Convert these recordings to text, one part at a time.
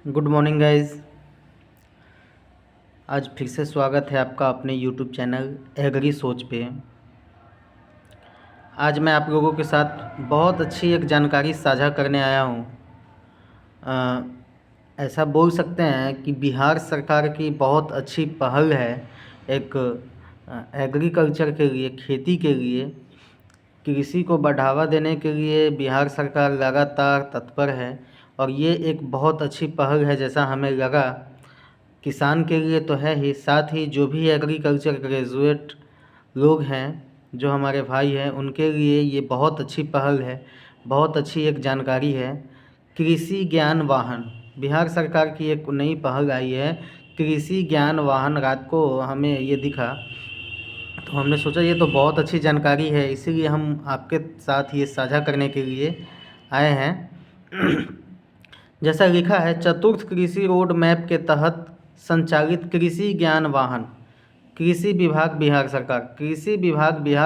Good morning guys. आज फिर से स्वागत है आपका अपने यूट्यूब चैनल एग्री सोच पे। आज मैं आप लोगों के साथ बहुत अच्छी एक जानकारी साझा करने आया हूँ। ऐसा बोल सकते हैं कि बिहार सरकार की बहुत अच्छी पहल है एक एग्रीकल्चर के लिए, खेती के लिए, कृषि को बढ़ावा देने के लिए बिहार सरकार लगातार तत्पर है। और ये एक बहुत अच्छी पहल है जैसा हमें लगा। किसान के लिए तो है ही, साथ ही जो भी एग्रीकल्चर ग्रेजुएट लोग हैं, जो हमारे भाई हैं, उनके लिए ये बहुत अच्छी पहल है, बहुत अच्छी एक जानकारी है। कृषि ज्ञान वाहन, बिहार सरकार की एक नई पहल आई है, कृषि ज्ञान वाहन। रात को हमें ये दिखा तो हमने सोचा ये तो बहुत अच्छी जानकारी है, इसीलिए हम आपके साथ ये साझा करने के लिए आए हैं। जैसा लिखा है, चतुर्थ कृषि रोड मैप के तहत संचालित कृषि ज्ञान वाहन कृषि विभाग बिहार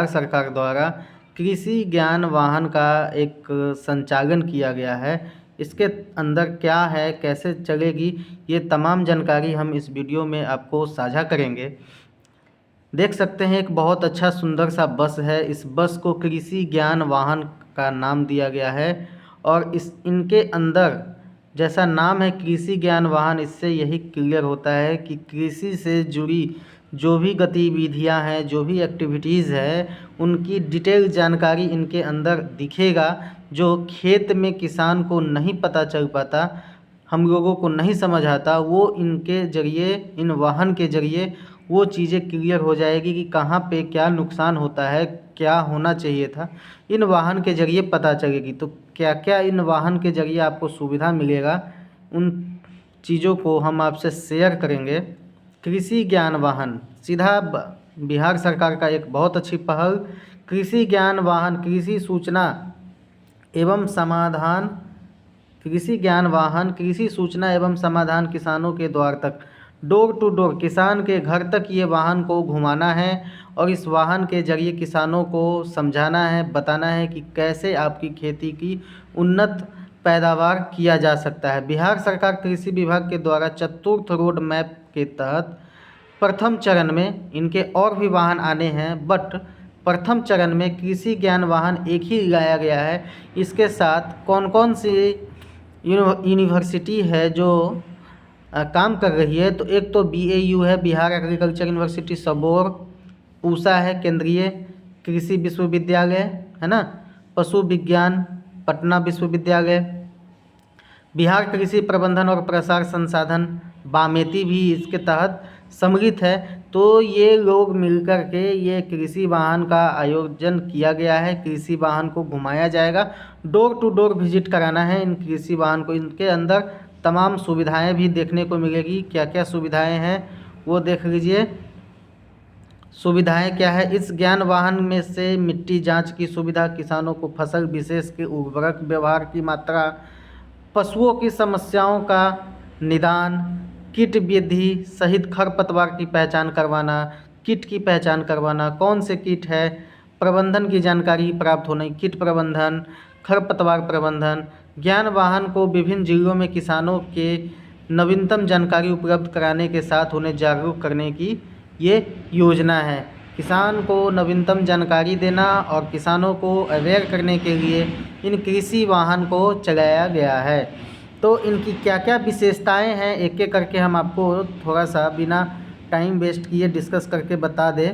सरकार द्वारा कृषि ज्ञान वाहन का एक संचालन किया गया है। इसके अंदर क्या है, कैसे चलेगी, ये तमाम जानकारी हम इस वीडियो में आपको साझा करेंगे। देख सकते हैं एक बहुत अच्छा सुंदर सा बस है। इस बस को कृषि ज्ञान वाहन का नाम दिया गया है और इनके अंदर जैसा नाम है कृषि ज्ञान वाहन, इससे यही क्लियर होता है कि कृषि से जुड़ी जो भी गतिविधियां हैं, जो भी एक्टिविटीज़ है, उनकी डिटेल जानकारी इनके अंदर दिखेगा, जो खेत में किसान को नहीं पता चल पाता, हम लोगों को नहीं समझ आता, वो इनके ज़रिए, इन वाहन के ज़रिए वो चीज़ें क्लियर हो जाएगी कि कहाँ पे क्या नुकसान होता है, क्या होना चाहिए था, इन वाहन के ज़रिए पता चलेगी। तो क्या क्या इन वाहन के ज़रिए आपको सुविधा मिलेगा, उन चीज़ों को हम आपसे शेयर करेंगे। कृषि ज्ञान वाहन सीधा बिहार सरकार का एक बहुत अच्छी पहल। कृषि ज्ञान वाहन कृषि सूचना एवं समाधान कृषि सूचना एवं समाधान किसानों के द्वार तक, डोर टू डोर, किसान के घर तक ये वाहन को घुमाना है और इस वाहन के जरिए किसानों को समझाना है, बताना है कि कैसे आपकी खेती की उन्नत पैदावार किया जा सकता है। बिहार सरकार कृषि विभाग के द्वारा चतुर्थ रोड मैप के तहत प्रथम चरण में, इनके और भी वाहन आने हैं, बट प्रथम चरण में कृषि ज्ञान वाहन एक ही लाया गया है। इसके साथ कौन कौन सी यूनिवर्सिटी है जो काम कर रही है, तो एक तो BAU है, बिहार एग्रीकल्चर यूनिवर्सिटी सबौर, पूसा है केंद्रीय कृषि विश्वविद्यालय, है ना, पशु विज्ञान पटना विश्वविद्यालय, बिहार कृषि प्रबंधन और प्रसार संसाधन बामेती भी इसके तहत सम्मिलित है। तो ये लोग मिलकर के ये कृषि वाहन का आयोजन किया गया है। कृषि वाहन को घुमाया जाएगा, डोर टू डोर विजिट कराना है इन कृषि वाहन को। इनके अंदर तमाम सुविधाएं भी देखने को मिलेगी। क्या क्या सुविधाएं हैं वो देख लीजिए। सुविधाएं क्या है, इस ज्ञान वाहन में से मिट्टी जांच की सुविधा, किसानों को फसल विशेष के उर्वरक व्यवहार की मात्रा, पशुओं की समस्याओं का निदान, कीट विधि सहित खरपतवार की पहचान करवाना, कीट की पहचान करवाना, कौन से कीट है, प्रबंधन की जानकारी प्राप्त होना, कीट प्रबंधन, खरपतवार प्रबंधन। ज्ञान वाहन को विभिन्न जिलों में किसानों के नवीनतम जानकारी उपलब्ध कराने के साथ उन्हें जागरूक करने की ये योजना है। किसान को नवीनतम जानकारी देना और किसानों को अवेयर करने के लिए इन कृषि वाहन को चलाया गया है। तो इनकी क्या क्या विशेषताएं हैं, एक एक करके हम आपको थोड़ा सा बिना टाइम वेस्ट किए डिस्कस करके बता दें।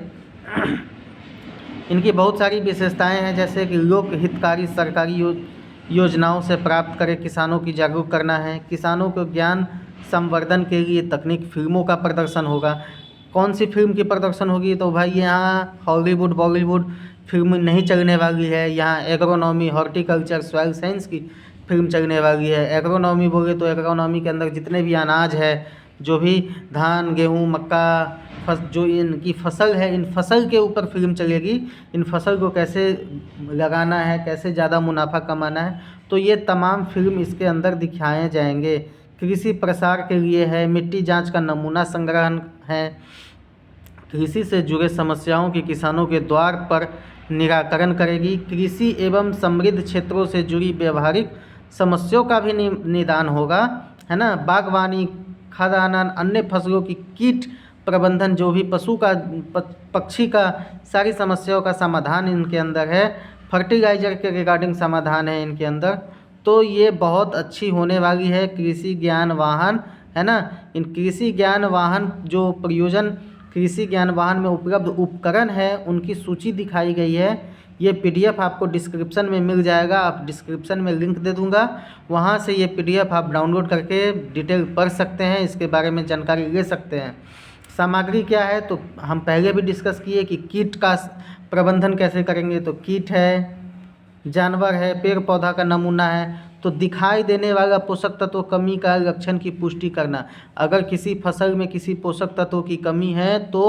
इनकी बहुत सारी विशेषताएं हैं, जैसे कि लोक हितकारी सरकारी योजनाओं से प्राप्त करें, किसानों की जागरूक करना है, किसानों को ज्ञान संवर्धन के लिए तकनीक फिल्मों का प्रदर्शन होगा। कौन सी फिल्म की प्रदर्शन होगी, तो भाई यहाँ हॉलीवुड बॉलीवुड फिल्म नहीं चलने वाली है, यहाँ एग्रोनॉमी, हॉर्टिकल्चर, सॉइल साइंस की फिल्म चलने वाली है। एग्रोनॉमी बोले तो एग्रोनॉमी के अंदर जितने भी अनाज है, जो भी धान गेहूँ मक्का जो इनकी फसल है, इन फसल के ऊपर फिल्म चलेगी। इन फसल को कैसे लगाना है, कैसे ज़्यादा मुनाफा कमाना है, तो ये तमाम फिल्म इसके अंदर दिखाए जाएंगे। कृषि प्रसार के लिए है, मिट्टी जांच का नमूना संग्रहण है, कृषि से जुड़े समस्याओं की किसानों के द्वार पर निराकरण करेगी, कृषि एवं समृद्ध क्षेत्रों से जुड़ी व्यवहारिक समस्याओं का भी निदान होगा, है ना, बागवानी, खाद्यान्न, अन्य फसलों की कीट प्रबंधन, जो भी पशु का पक्षी का सारी समस्याओं का समाधान इनके अंदर है। फर्टिलाइज़र के रिगार्डिंग समाधान है इनके अंदर। तो ये बहुत अच्छी होने वाली है कृषि ज्ञान वाहन, है ना। इन कृषि ज्ञान वाहन जो प्रयोजन कृषि ज्ञान वाहन में उपलब्ध उपकरण है उनकी सूची दिखाई गई है। ये पीडीएफ आपको डिस्क्रिप्शन में मिल जाएगा, आप डिस्क्रिप्शन में लिंक दे दूंगा, वहाँ से ये पीडीएफ आप डाउनलोड करके डिटेल पढ़ सकते हैं, इसके बारे में जानकारी ले सकते हैं। सामग्री क्या है, तो हम पहले भी डिस्कस किए कि कीट का प्रबंधन कैसे करेंगे। तो कीट है, जानवर है, पेड़ पौधा का नमूना है। तो दिखाई देने वाला पोषक तत्व कमी का लक्षण की पुष्टि करना। अगर किसी फसल में किसी पोषक तत्वों की कमी है तो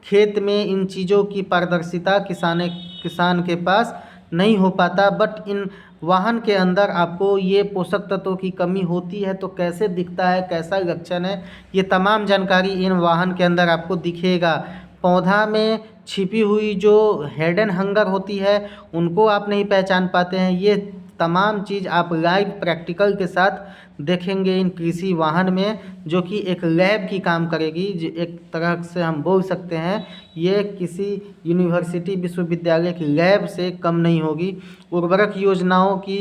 खेत में इन चीज़ों की पारदर्शिता किसान के पास नहीं हो पाता। बट इन वाहन के अंदर आपको ये पोषक तत्वों की कमी होती है तो कैसे दिखता है, कैसा लक्षण है, ये तमाम जानकारी इन वाहन के अंदर आपको दिखेगा। पौधा में छिपी हुई जो हिडन हंगर होती है उनको आप नहीं पहचान पाते हैं। ये तमाम चीज़ आप लाइव प्रैक्टिकल के साथ देखेंगे इन कृषि वाहन में, जो कि एक लैब की काम करेगी। जो एक तरह से हम बोल सकते हैं ये किसी यूनिवर्सिटी विश्वविद्यालय की लैब से कम नहीं होगी। उर्वरक योजनाओं की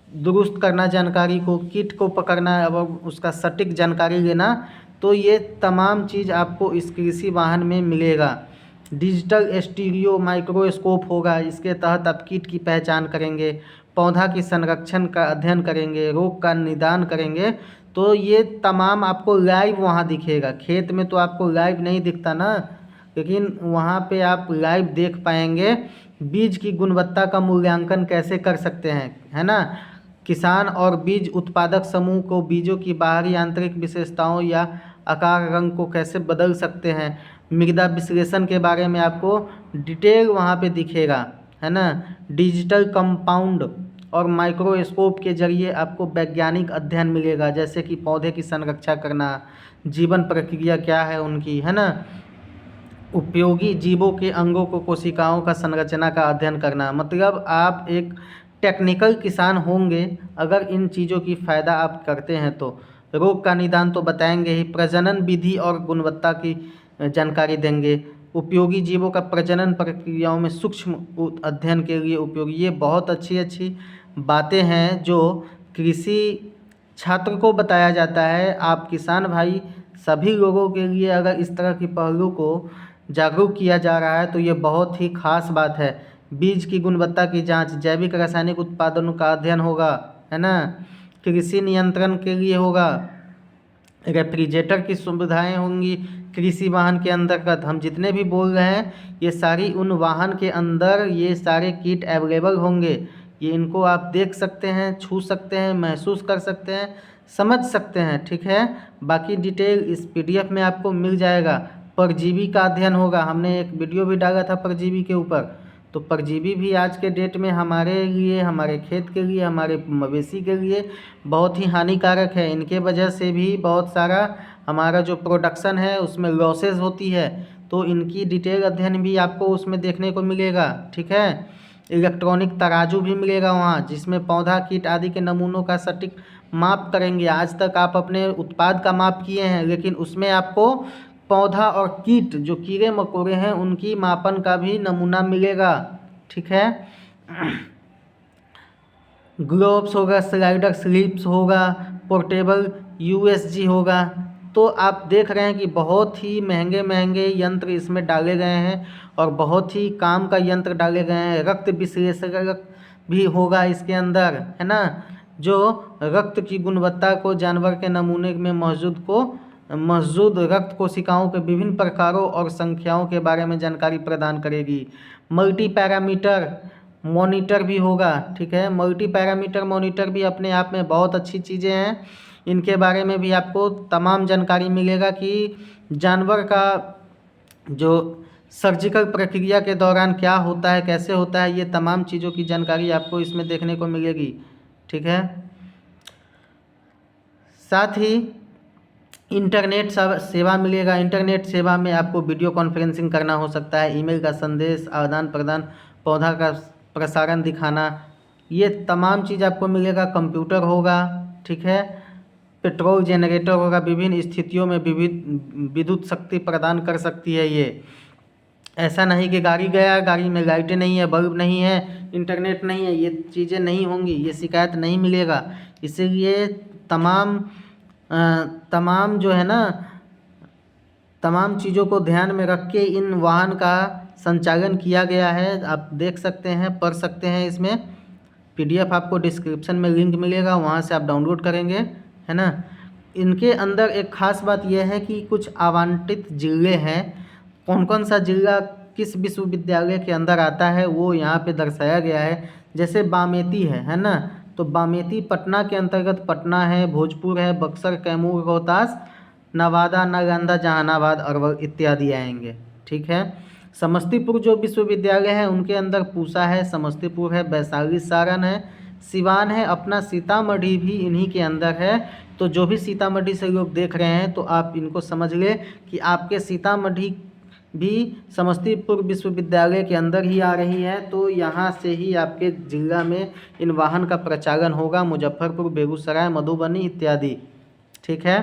दुरुस्त करना, जानकारी को, कीट को पकड़ना और उसका सटीक जानकारी लेना, तो ये तमाम चीज़ आपको इस कृषि वाहन में मिलेगा। डिजिटल स्टीरियो माइक्रोस्कोप होगा, इसके तहत आप कीट की पहचान करेंगे, पौधा की संरक्षण का अध्ययन करेंगे, रोग का निदान करेंगे। तो ये तमाम आपको लाइव वहाँ दिखेगा। खेत में तो आपको लाइव नहीं दिखता ना, लेकिन वहाँ पे आप लाइव देख पाएंगे। बीज की गुणवत्ता का मूल्यांकन कैसे कर सकते हैं, है ना। किसान और बीज उत्पादक समूह को बीजों की बाहरी आंतरिक विशेषताओं या आकार, रंग को कैसे बदल सकते हैं। मृदा विश्लेषण के बारे में आपको डिटेल वहाँ पे दिखेगा, है ना। डिजिटल कंपाउंड और माइक्रोस्कोप के जरिए आपको वैज्ञानिक अध्ययन मिलेगा, जैसे कि पौधे की संरक्षा करना, जीवन प्रक्रिया क्या है उनकी, है ना। उपयोगी जीवों के अंगों को, कोशिकाओं का संरचना का अध्ययन करना। मतलब आप एक टेक्निकल किसान होंगे अगर इन चीज़ों की फ़ायदा आप करते हैं तो। रोग का निदान तो बताएंगे ही, प्रजनन विधि और गुणवत्ता की जानकारी देंगे। उपयोगी जीवों का प्रजनन प्रक्रियाओं में सूक्ष्म अध्ययन के लिए उपयोगी। ये बहुत अच्छी अच्छी बातें हैं जो कृषि छात्र को बताया जाता है। आप किसान भाई सभी लोगों के लिए अगर इस तरह की पहलू को जागरूक किया जा रहा है तो ये बहुत ही खास बात है। बीज की गुणवत्ता की जांच, जैविक रासायनिक उत्पादनों का अध्ययन होगा, है ना। कृषि नियंत्रण के लिए होगा, रेफ्रिजरेटर की सुविधाएं होंगी कृषि वाहन के अंतर्गत। हम जितने भी बोल रहे हैं ये सारी उन वाहन के अंदर ये सारे किट अवेलेबल होंगे। ये इनको आप देख सकते हैं, छू सकते हैं, महसूस कर सकते हैं, समझ सकते हैं, ठीक है। बाकी डिटेल इस पीडीएफ में आपको मिल जाएगा। परजीवी का अध्ययन होगा, हमने एक वीडियो भी डाला था परजीवी के ऊपर। तो परजीवी भी आज के डेट में हमारे लिए, हमारे खेत के लिए, हमारे मवेशी के लिए बहुत ही हानिकारक है। इनके वजह से भी बहुत सारा हमारा जो प्रोडक्शन है उसमें लॉसेस होती है। तो इनकी डिटेल अध्ययन भी आपको उसमें देखने को मिलेगा, ठीक है। इलेक्ट्रॉनिक तराजू भी मिलेगा वहाँ, जिसमें पौधा, कीट आदि के नमूनों का सटीक माप करेंगे। आज तक आप अपने उत्पाद का माप किए हैं, लेकिन उसमें आपको पौधा और कीट जो कीड़े मकोड़े हैं उनकी मापन का भी नमूना मिलेगा, ठीक है। ग्लोव्स होगा, स्लाइडर स्लिप्स होगा, पोर्टेबल यूएसजी होगा। तो आप देख रहे हैं कि बहुत ही महंगे महंगे यंत्र इसमें डाले गए हैं और बहुत ही काम का यंत्र डाले गए हैं। रक्त विश्लेषक भी होगा इसके अंदर, है ना, जो रक्त की गुणवत्ता को, जानवर के नमूने में मौजूद रक्त कोशिकाओं के विभिन्न प्रकारों और संख्याओं के बारे में जानकारी प्रदान करेगी। मल्टी पैरामीटर मॉनिटर भी होगा, ठीक है। मल्टी पैरामीटर मॉनिटर भी अपने आप में बहुत अच्छी चीज़ें हैं। इनके बारे में भी आपको तमाम जानकारी मिलेगा कि जानवर का जो सर्जिकल प्रक्रिया के दौरान क्या होता है, कैसे होता है, ये तमाम चीज़ों की जानकारी आपको इसमें देखने को मिलेगी, ठीक है। साथ ही इंटरनेट सेवा मिलेगा। इंटरनेट सेवा में आपको वीडियो कॉन्फ्रेंसिंग करना हो सकता है, ईमेल का संदेश आदान प्रदान, पौधा का प्रसारण दिखाना, ये तमाम चीज़ आपको मिलेगा। कंप्यूटर होगा, ठीक है। पेट्रोल जनरेटर होगा, विभिन्न स्थितियों में विद्युत शक्ति प्रदान कर सकती है ये। ऐसा नहीं कि गाड़ी गया, गाड़ी में लाइटें नहीं है, बल्ब नहीं है, इंटरनेट नहीं है, ये चीज़ें नहीं होंगी, ये शिकायत नहीं मिलेगा। इसीलिए तमाम जो है ना, तमाम चीज़ों को ध्यान में रख के इन वाहन का संचालन किया गया है। आप देख सकते हैं, पढ़ सकते हैं। इसमें PDF आपको डिस्क्रिप्शन में लिंक मिलेगा, वहाँ से आप डाउनलोड करेंगे, है ना। इनके अंदर एक ख़ास बात यह है कि कुछ आवंटित जिले हैं, कौन कौन सा जिला किस विश्वविद्यालय के अंदर आता है वो यहाँ पे दर्शाया गया है। जैसे बामेती है ना, तो बामेती पटना के अंतर्गत पटना है, भोजपुर है, बक्सर, कैमूर, रोहतास, नवादा, नालंदा, जहानाबाद, अरवल इत्यादि आएंगे। ठीक है। समस्तीपुर जो विश्वविद्यालय है उनके अंदर पूसा है, समस्तीपुर है, वैशाली, सारण है, सिवान है, अपना सीतामढ़ी भी इन्हीं के अंदर है। तो जो भी सीतामढ़ी से लोग देख रहे हैं तो आप इनको समझ लें कि आपके सीतामढ़ी भी समस्तीपुर विश्वविद्यालय के अंदर ही आ रही है। तो यहाँ से ही आपके जिला में इन वाहन का प्रचालन होगा, मुजफ्फरपुर, बेगूसराय, मधुबनी इत्यादि। ठीक है।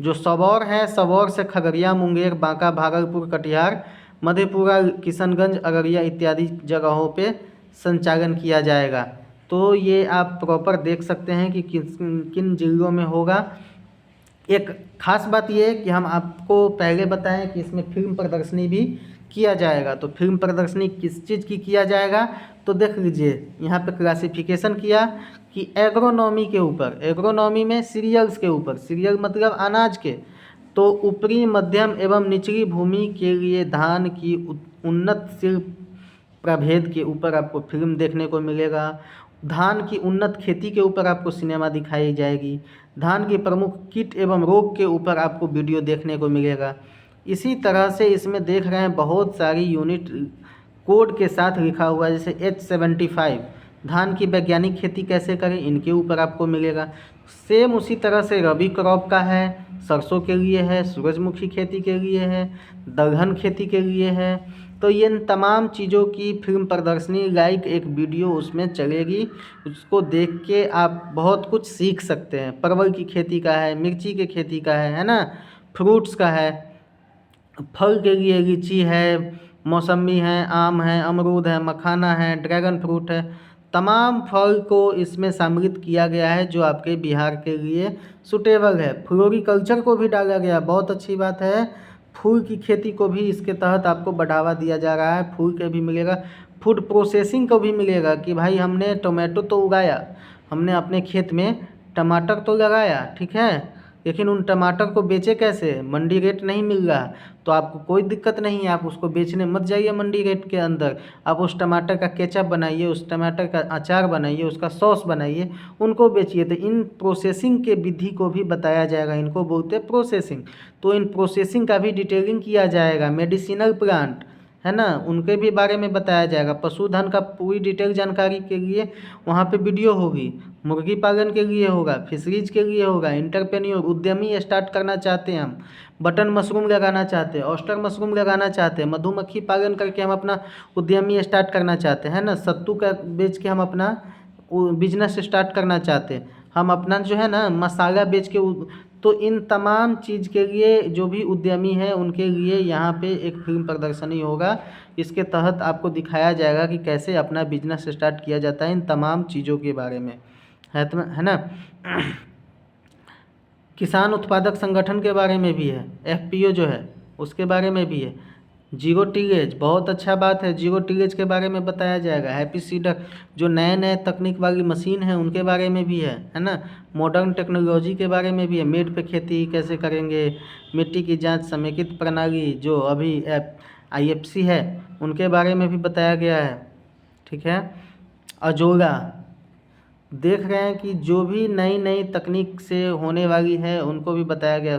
जो सबौर है, सबौर से खगड़िया, मुंगेर, बांका, भागलपुर, कटिहार, मधेपुरा, किशनगंज, अररिया इत्यादि जगहों पे संचालन किया जाएगा। तो ये आप प्रॉपर देख सकते हैं कि किन जिलों में होगा। एक ख़ास बात ये है कि हम आपको पहले बताएं कि इसमें फिल्म प्रदर्शनी भी किया जाएगा। तो फिल्म प्रदर्शनी किस चीज़ की किया जाएगा, तो देख लीजिए यहाँ पे क्लासिफिकेशन किया कि एग्रोनॉमी के ऊपर, एग्रोनॉमी में सीरियल्स के ऊपर, सीरियल मतलब अनाज के, तो ऊपरी, मध्यम एवं निचली भूमि के लिए धान की उन्नत शिल्प प्रभेद के ऊपर आपको फिल्म देखने को मिलेगा। धान की उन्नत खेती के ऊपर आपको सिनेमा दिखाई जाएगी। धान की प्रमुख कीट एवं रोग के ऊपर आपको वीडियो देखने को मिलेगा। इसी तरह से इसमें देख रहे हैं बहुत सारी यूनिट कोड के साथ लिखा हुआ है, जैसे H75 धान की वैज्ञानिक खेती कैसे करें, इनके ऊपर आपको मिलेगा। सेम उसी तरह से रबी क्रॉप का है, सरसों के लिए है, सूरजमुखी खेती के लिए है, दलहन खेती के लिए है। तो ये इन तमाम चीज़ों की फिल्म प्रदर्शनी लाइक एक वीडियो उसमें चलेगी, उसको देख के आप बहुत कुछ सीख सकते हैं। परवल की खेती का है, मिर्ची के खेती का है ना, फ्रूट्स का है, फल के लिए लीची है, मौसमी है, आम है, अमरूद है, मखाना है, ड्रैगन फ्रूट है। तमाम फल को इसमें सम्मिलित किया गया है जो आपके बिहार के लिए सुटेबल है। फ्लोरिकल्चर को भी डाला गया, बहुत अच्छी बात है। फूल की खेती को भी इसके तहत आपको बढ़ावा दिया जा रहा है, फूल के भी मिलेगा। फूड प्रोसेसिंग को भी मिलेगा कि भाई हमने टोमेटो तो उगाया, हमने अपने खेत में टमाटर तो लगाया, ठीक है, लेकिन उन टमाटर को बेचे कैसे, मंडी रेट नहीं मिल रहा, तो आपको कोई दिक्कत नहीं है, आप उसको बेचने मत जाइए मंडी रेट के अंदर। आप उस टमाटर का केचप बनाइए, उस टमाटर का अचार बनाइए, उसका सॉस बनाइए, उनको बेचिए। तो इन प्रोसेसिंग के विधि को भी बताया जाएगा, इनको बोलते हैं प्रोसेसिंग। तो इन प्रोसेसिंग का भी डिटेलिंग किया जाएगा। मेडिसिनल प्लांट है ना, उनके भी बारे में बताया जाएगा। पशुधन का पूरी डिटेल जानकारी के लिए वहाँ पे वीडियो होगी। मुर्गी पालन के लिए होगा, फिशरीज के लिए होगा, इंटरप्रेन्योर उद्यमी स्टार्ट करना चाहते हैं हम, बटन मशरूम लगाना चाहते हैं, ऑस्टर मशरूम लगाना चाहते हैं, मधुमक्खी पालन करके हम अपना उद्यमी स्टार्ट करना चाहते हैं ना, सत्तू का बेच के हम अपना बिजनेस स्टार्ट करना चाहते हैं, हम अपना जो है ना मसाला बेच के। तो इन तमाम चीज़ के लिए जो भी उद्यमी है उनके लिए यहाँ पे एक फिल्म प्रदर्शनी होगा। इसके तहत आपको दिखाया जाएगा कि कैसे अपना बिजनेस स्टार्ट किया जाता है, इन तमाम चीज़ों के बारे में है ना। किसान उत्पादक संगठन के बारे में भी है, FPO जो है उसके बारे में भी है। जीरो टिलेज, बहुत अच्छा बात है, जीरो टिलेज के बारे में बताया जाएगा। हैप्पी सीडर जो नए नए तकनीक वाली मशीन है उनके बारे में भी है ना। मॉडर्न टेक्नोलॉजी के बारे में भी है, मेड पे खेती कैसे करेंगे, मिट्टी की जांच समेकित प्रणाली जो अभी IFC है उनके बारे में भी बताया गया है। ठीक है। अजोला देख रहे हैं कि जो भी नई नई तकनीक से होने वाली है उनको भी बताया गया।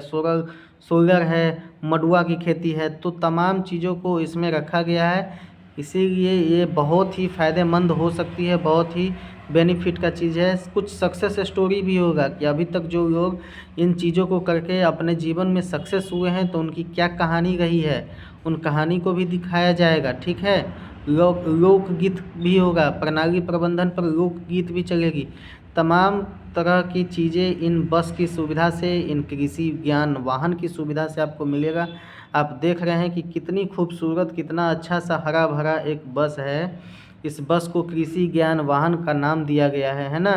सोलर है, मडुआ की खेती है, तो तमाम चीज़ों को इसमें रखा गया है। इसीलिए ये बहुत ही फ़ायदेमंद हो सकती है, बहुत ही बेनिफिट का चीज़ है। कुछ सक्सेस स्टोरी भी होगा कि अभी तक जो लोग इन चीज़ों को करके अपने जीवन में सक्सेस हुए हैं तो उनकी क्या कहानी रही है, उन कहानी को भी दिखाया जाएगा। ठीक है। लोकगीत भी होगा, प्रणाली प्रबंधन पर लोकगीत भी चलेगी। तमाम तरह की चीज़ें इन बस की सुविधा से, इन कृषि ज्ञान वाहन की सुविधा से आपको मिलेगा। आप देख रहे हैं कि कितनी खूबसूरत, कितना अच्छा सा हरा भरा एक बस है। इस बस को कृषि ज्ञान वाहन का नाम दिया गया है ना।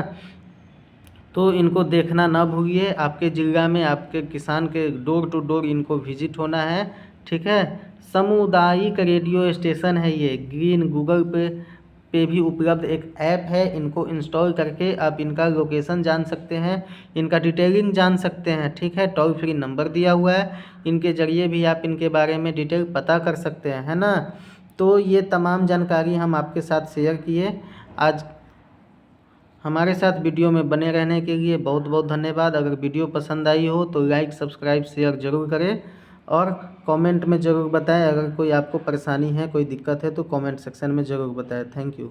तो इनको देखना ना भूलिए। आपके ज़िला में आपके किसान के डोर टू डोर इनको विजिट होना है, ठीक है। सामुदायिक रेडियो स्टेशन है ये, ग्रीन गूगल पे भी उपलब्ध एक ऐप है। इनको इंस्टॉल करके आप इनका लोकेशन जान सकते हैं, इनका डिटेलिंग जान सकते हैं, ठीक है। टोल फ्री नंबर दिया हुआ है, इनके ज़रिए भी आप इनके बारे में डिटेल पता कर सकते हैं, है ना। तो ये तमाम जानकारी हम आपके साथ शेयर किए आज। हमारे साथ वीडियो में बने रहने के लिए बहुत बहुत धन्यवाद। अगर वीडियो पसंद आई हो तो लाइक, सब्सक्राइब, शेयर ज़रूर करें और कमेंट में ज़रूर बताएं। अगर कोई आपको परेशानी है, कोई दिक्कत है तो कमेंट सेक्शन में ज़रूर बताएं। Thank you.